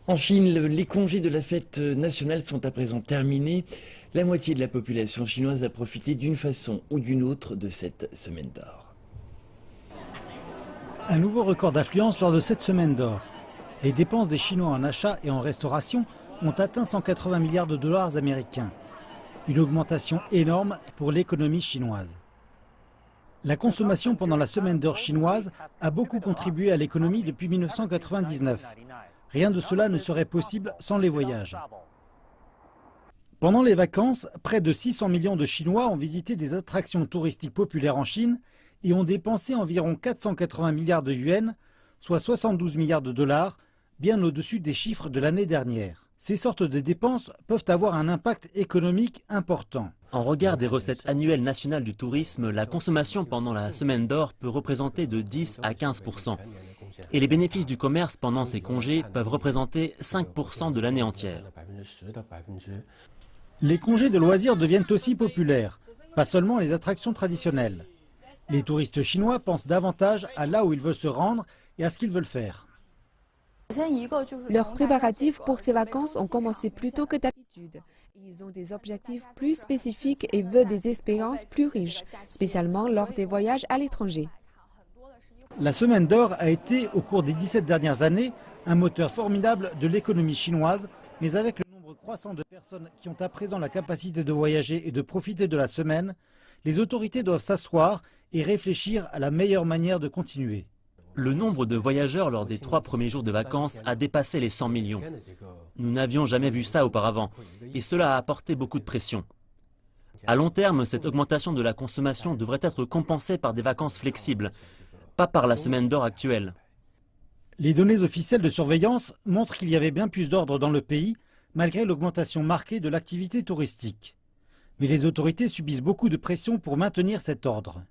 En Chine, les congés de la fête nationale sont à présent terminés. La moitié de la population chinoise a profité d'une façon ou d'une autre de cette semaine d'or. Un nouveau record d'affluence lors de cette semaine d'or. Les dépenses des Chinois en achats et en restauration ont atteint 180 milliards de dollars américains. Une augmentation énorme pour l'économie chinoise. La consommation pendant la semaine d'or chinoise a beaucoup contribué à l'économie depuis 1999. Rien de cela ne serait possible sans les voyages. Pendant les vacances, près de 600 millions de Chinois ont visité des attractions touristiques populaires en Chine et ont dépensé environ 480 milliards de yuans, soit 72 milliards de dollars, bien au-dessus des chiffres de l'année dernière. Ces sortes de dépenses peuvent avoir un impact économique important. En regard des recettes annuelles nationales du tourisme, la consommation pendant la semaine d'or peut représenter de 10 à 15%. Et les bénéfices du commerce pendant ces congés peuvent représenter 5% de l'année entière. Les congés de loisirs deviennent aussi populaires, pas seulement les attractions traditionnelles. Les touristes chinois pensent davantage à là où ils veulent se rendre et à ce qu'ils veulent faire. Leurs préparatifs pour ces vacances ont commencé plus tôt que d'habitude. Ils ont des objectifs plus spécifiques et veulent des expériences plus riches, spécialement lors des voyages à l'étranger. La semaine d'or a été, au cours des 17 dernières années, un moteur formidable de l'économie chinoise, mais avec le nombre croissant de personnes qui ont à présent la capacité de voyager et de profiter de la semaine, les autorités doivent s'asseoir et réfléchir à la meilleure manière de continuer. Le nombre de voyageurs lors des 3 premiers jours de vacances a dépassé les 100 millions. Nous n'avions jamais vu ça auparavant, et cela a apporté beaucoup de pression. À long terme, cette augmentation de la consommation devrait être compensée par des vacances flexibles, pas par la semaine d'or actuelle. Les données officielles de surveillance montrent qu'il y avait bien plus d'ordre dans le pays, malgré l'augmentation marquée de l'activité touristique. Mais les autorités subissent beaucoup de pression pour maintenir cet ordre.